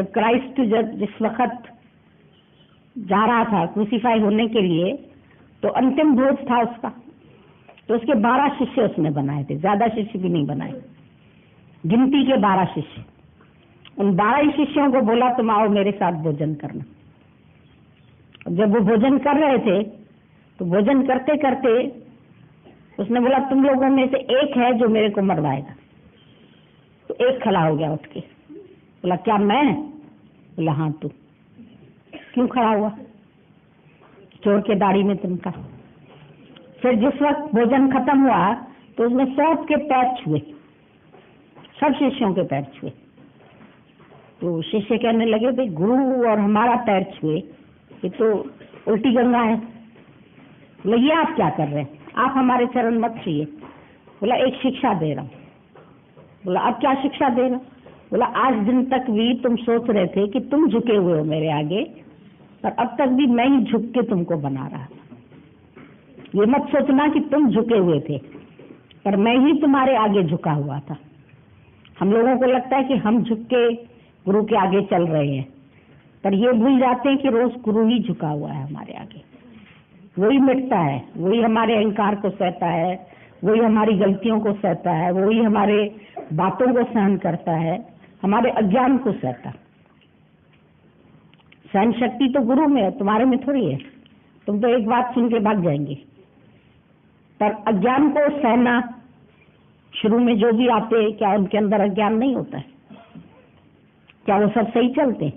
जब क्राइस्ट जिस वक्त जा रहा था क्रूसीफाई होने के लिए, तो अंतिम भोज था उसका, तो उसके 12 शिष्य उसने बनाए थे, ज्यादा शिष्य भी नहीं बनाए, गिनती के 12 शिष्य। उन 12 ही शिष्यों को बोला तुम आओ मेरे साथ भोजन करना। जब वो भोजन कर रहे थे तो भोजन करते करते उसने बोला तुम लोगों में से एक है जो मेरे को मरवाएगा। तो एक खड़ा हो गया उठ के, बोला क्या मैं? बोला हाँ तू। क्यों खड़ा हुआ? चोर के दाढ़ी में तिनका। फिर जिस वक्त भोजन खत्म हुआ तो उसने सबके पैर छुए, सब शिष्यों के पैर छुए। तो शिष्य कहने लगे भाई गुरु और हमारा पैर छुए, ये तो उल्टी गंगा है। बोला ये आप क्या कर रहे हैं, आप हमारे चरण मत छुइए। बोला एक शिक्षा दे रहा हूँ। बोला अब क्या शिक्षा दे रहा? बोला आज दिन तक भी तुम सोच रहे थे कि तुम झुके हुए हो मेरे आगे, पर अब तक भी मैं ही झुक के तुमको बना रहा था। ये मत सोचना कि तुम झुके हुए थे, पर मैं ही तुम्हारे आगे झुका हुआ था। हम लोगों को लगता है कि हम झुक के गुरु के आगे चल रहे हैं, पर ये भूल जाते हैं कि रोज गुरु ही झुका हुआ है हमारे आगे। वही मिटता है, वही हमारे अहंकार को सहता है, वही हमारी गलतियों को सहता है, वही हमारे बातों को सहन करता है, हमारे अज्ञान को सहता। सहन शक्ति तो गुरु में है, तुम्हारे में थोड़ी है। तुम तो एक बात सुन के भाग जाएंगे, पर अज्ञान को सहना, शुरू में जो भी आते क्या उनके अंदर अज्ञान नहीं होता है? क्या वो सब सही चलते?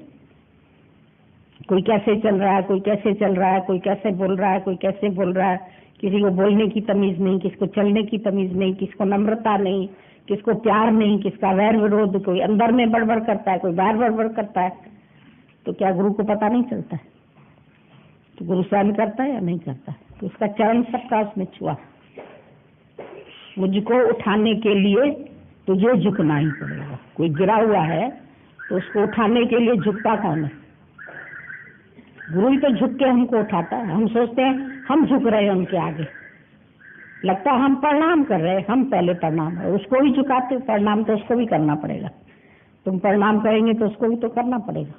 कोई कैसे चल रहा है, कोई कैसे चल रहा है, कोई कैसे बोल रहा है, कोई कैसे बोल रहा है, किसी को बोलने की तमीज नहीं, किसको चलने की तमीज नहीं, किसको नम्रता नहीं, किसको प्यार नहीं, किसका वैर विरोध, कोई अंदर में बड़बड़ करता है, कोई बाहर बड़बड़ करता है। तो क्या गुरु को पता नहीं चलता है? तो गुरु सहन करता है या नहीं करता है? तो उसका चरण सबका उसने छुआ। मुझको उठाने के लिए तुझे झुकना ही पड़ेगा। कोई गिरा हुआ है तो उसको उठाने के लिए झुकता कौन है? गुरु ही तो झुक के हमको उठाता है। हम सोचते हैं हम झुक रहे हैं उनके आगे, लगता है हम प्रणाम कर रहे हैं, हम पहले प्रणाम है, उसको भी झुकाते, प्रणाम तो उसको भी करना पड़ेगा। तुम प्रणाम करेंगे तो उसको भी तो करना पड़ेगा।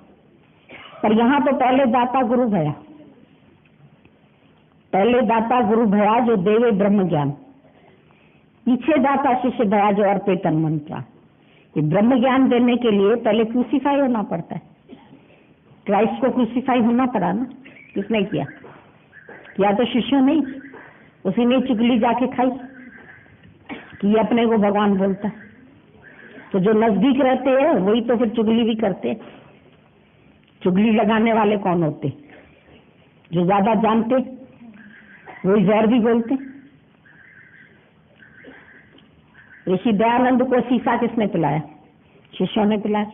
पर यहाँ तो पहले दाता गुरु भया, पहले दाता गुरु भया जो देवे ब्रह्म ज्ञान, पीछे दाता शिष्य भया जो अर्पे तन मन प्राण। ये ब्रह्म ज्ञान देने के लिए पहले क्रूसीफाई होना पड़ता है। क्राइस्ट को क्रूसीफाई होना पड़ा ना, किसने किया? किया तो शिष्यों ने, उसी ने चुगली जाके खाई कि ये अपने को भगवान बोलता है। तो जो नजदीक रहते हैं वही तो फिर चुगली भी करते हैं। चुगली लगाने वाले कौन होते? जो ज्यादा जानते, वही जहर भी बोलते। ऋषि दयानंद को शीशा किसने पिलाया? शिष्यों ने पिलाया।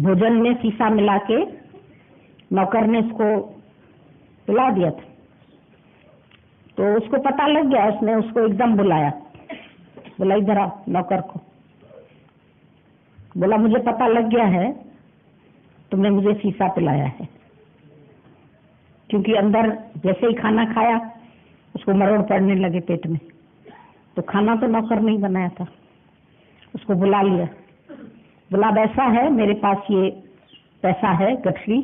भोजन में शीशा मिला के नौकर ने उसको पिला दिया था। तो उसको पता लग गया, उसने उसको एकदम बुलाया, बोला इधर आओ। नौकर को बोला मुझे पता लग गया है तुमने मुझे शीशा पिलाया है, क्योंकि अंदर जैसे ही खाना खाया उसको मरोड़ पड़ने लगे पेट में। तो खाना तो नौकर नहीं बनाया था, उसको बुला लिया। बोला वैसा है, मेरे पास ये पैसा है गठरी,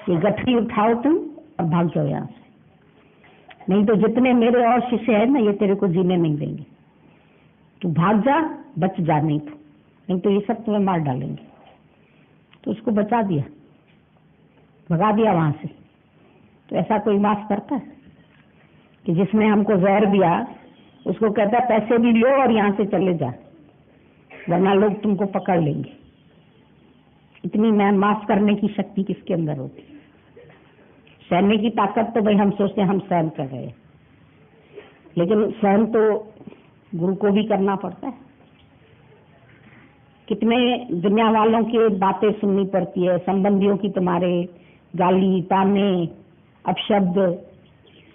ये गठरी उठाओ तुम और भाग जाओ यहाँ से, नहीं तो जितने मेरे और शिष्य हैं ना ये तेरे को जीने नहीं देंगे। तू भाग जा, बच जा, नहीं तो ये सब तुम्हें मार डालेंगे। तो उसको बचा दिया, भगा दिया वहां से। तो ऐसा कोई माफ करता है कि जिसने हमको जहर दिया उसको कहता है पैसे भी लो और यहाँ से चले जा, वरना लोग तुमको पकड़ लेंगे। इतनी माफ करने की शक्ति किसके अंदर होती? सहने की ताकत तो भाई हम सोचते हैं हम सहन कर रहे हैं, लेकिन सहन तो गुरु को भी करना पड़ता है। कितने दुनिया वालों की बातें सुननी पड़ती है, संबंधियों की तुम्हारे गाली ताने अपशब्द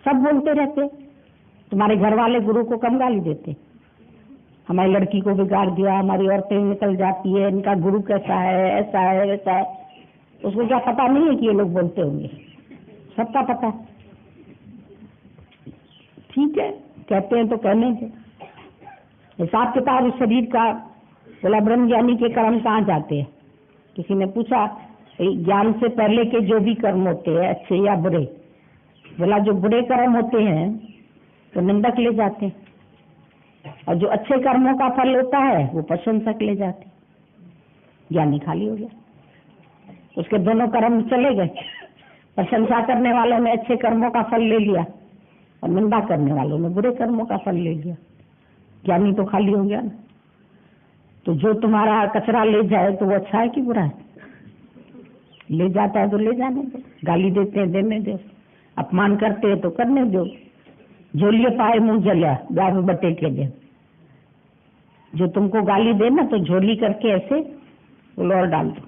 सब बोलते रहते। तुम्हारे घर वाले गुरु को कम गाली देते? हमारी लड़की को बिगाड़ दिया, हमारी औरतें निकल जाती है, इनका गुरु कैसा है, ऐसा है वैसा है। उसको क्या पता नहीं है कि ये लोग बोलते होंगे? सबका पता है। ठीक है, कहते हैं तो कहने के हिसाब किताब इस शरीर का। बोला ब्रह्म ज्ञानी के कर्म कहाँ जाते हैं? किसी ने पूछा ज्ञान से पहले के जो भी कर्म होते हैं अच्छे या बुरे, बोला जो बुरे कर्म होते हैं तो निंदक ले जाते हैं और जो अच्छे कर्मों का फल होता है वो प्रशंसक ले जाते हैं। ज्ञानी खाली हो गया, उसके दोनों कर्म चले गए। प्रशंसा करने वालों ने अच्छे कर्मों का फल ले लिया और निंदा करने वालों ने बुरे कर्मों का फल ले लिया। ज्ञानी तो खाली हो गया ना। तो जो तुम्हारा कचरा ले जाए तो वो अच्छा है कि बुरा है? ले जाता है तो ले जाने दो, गाली देते हैं देने दो, अपमान करते हैं तो करने दो। झोलिए पाए मुंह जलिया गाय बटे के दे। जो तुमको गाली दे ना तो झोली करके ऐसे और डाल दो,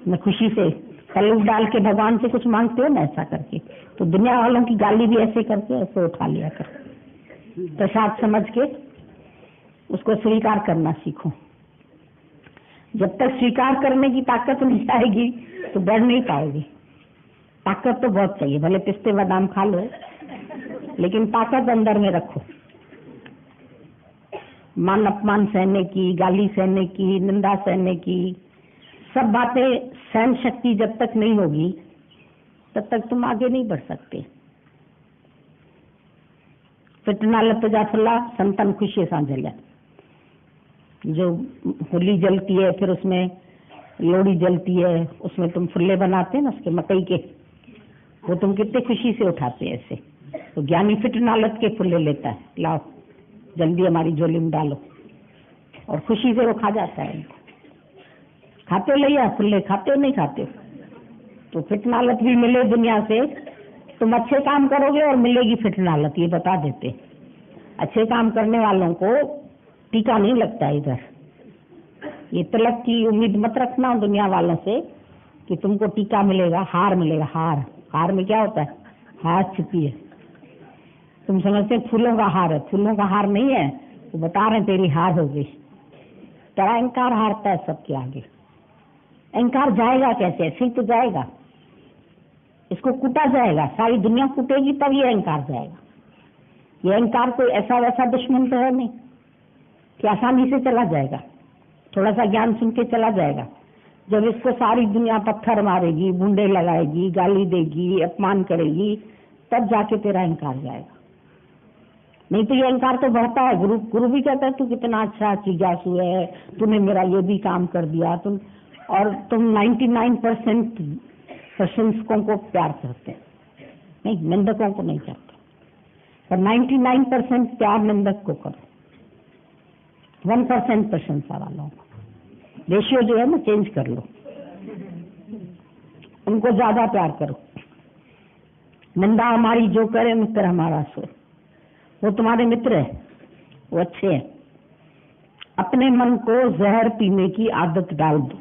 मैं खुशी से कलुक डाल के भगवान से कुछ मांगते हो ना, ऐसा करके तो दुनिया वालों की गाली भी ऐसे करके ऐसे उठा लिया कर। प्रसाद समझ के उसको स्वीकार करना सीखो। जब तक स्वीकार करने की ताकत नहीं आएगी तो बढ़ नहीं पाओगे। ताकत तो बहुत चाहिए, भले पिस्ते बादाम खा लो लेकिन ताकत अंदर में रखो। मान अपमान सहने की, गाली सहने की, निंदा सहने की, सब बातें सहन शक्ति जब तक नहीं होगी तब तक तुम आगे नहीं बढ़ सकते। फिटनालत जाफला संतन खुशी सांझल्या, जो होली जलती है फिर उसमें लोहड़ी जलती है, उसमें तुम फुल्ले बनाते हैं ना उसके मकई के, वो तुम कितने खुशी से उठाते हैं ऐसे। तो ज्ञानी फिटनालत के फुल्ले लेता है, लाओ जल्दी हमारी झोली में डालो, और खुशी से वो खा जाता है। खाते हो लिया फुल्ले, खाते हो नहीं खाते हो? तो फिटनालत भी मिले दुनिया से, तुम अच्छे काम करोगे और मिलेगी फिटनालत, ये बता देते। अच्छे काम करने वालों को टीका नहीं लगता इधर। ये तिलक की उम्मीद मत रखना दुनिया वालों से कि तुमको टीका मिलेगा, हार मिलेगा। हार में क्या होता है? हार छिपी है। तुम समझते फूलों का हार है, फूलों का हार नहीं है, वो बता रहे तेरी हार हो गई। तेरा अहंकार हारता है सबके आगे। अहंकार जाएगा कैसे? ऐसे ही तो जाएगा, इसको कूटा जाएगा, सारी दुनिया कूटेगी तब ये अहंकार जाएगा। ये अहंकार कोई ऐसा वैसा दुश्मन तो है नहीं कि आसानी से चला जाएगा, थोड़ा सा ज्ञान सुन के चला जाएगा। जब इसको सारी दुनिया पत्थर मारेगी, बूंदे लगाएगी, गाली देगी, अपमान करेगी, तब जाके तेरा अहंकार जाएगा। नहीं तो ये अहंकार तो बढ़ता है। गुरु भी कहता है तू कितना अच्छा जिज्ञासु है, तूने मेरा ये भी काम कर दिया। तुम 99% प्रशंसकों को प्यार करते हैं, नहीं निंदकों को नहीं करते, पर 99% प्यार निंदक को करो, 1% प्रशंसा वालों को। रेशियो जो है ना चेंज कर लो, उनको ज्यादा प्यार करो। निंदा हमारी जो करे मित्र हमारा सो, वो तुम्हारे मित्र है, वो अच्छे हैं। अपने मन को जहर पीने की आदत डाल दो।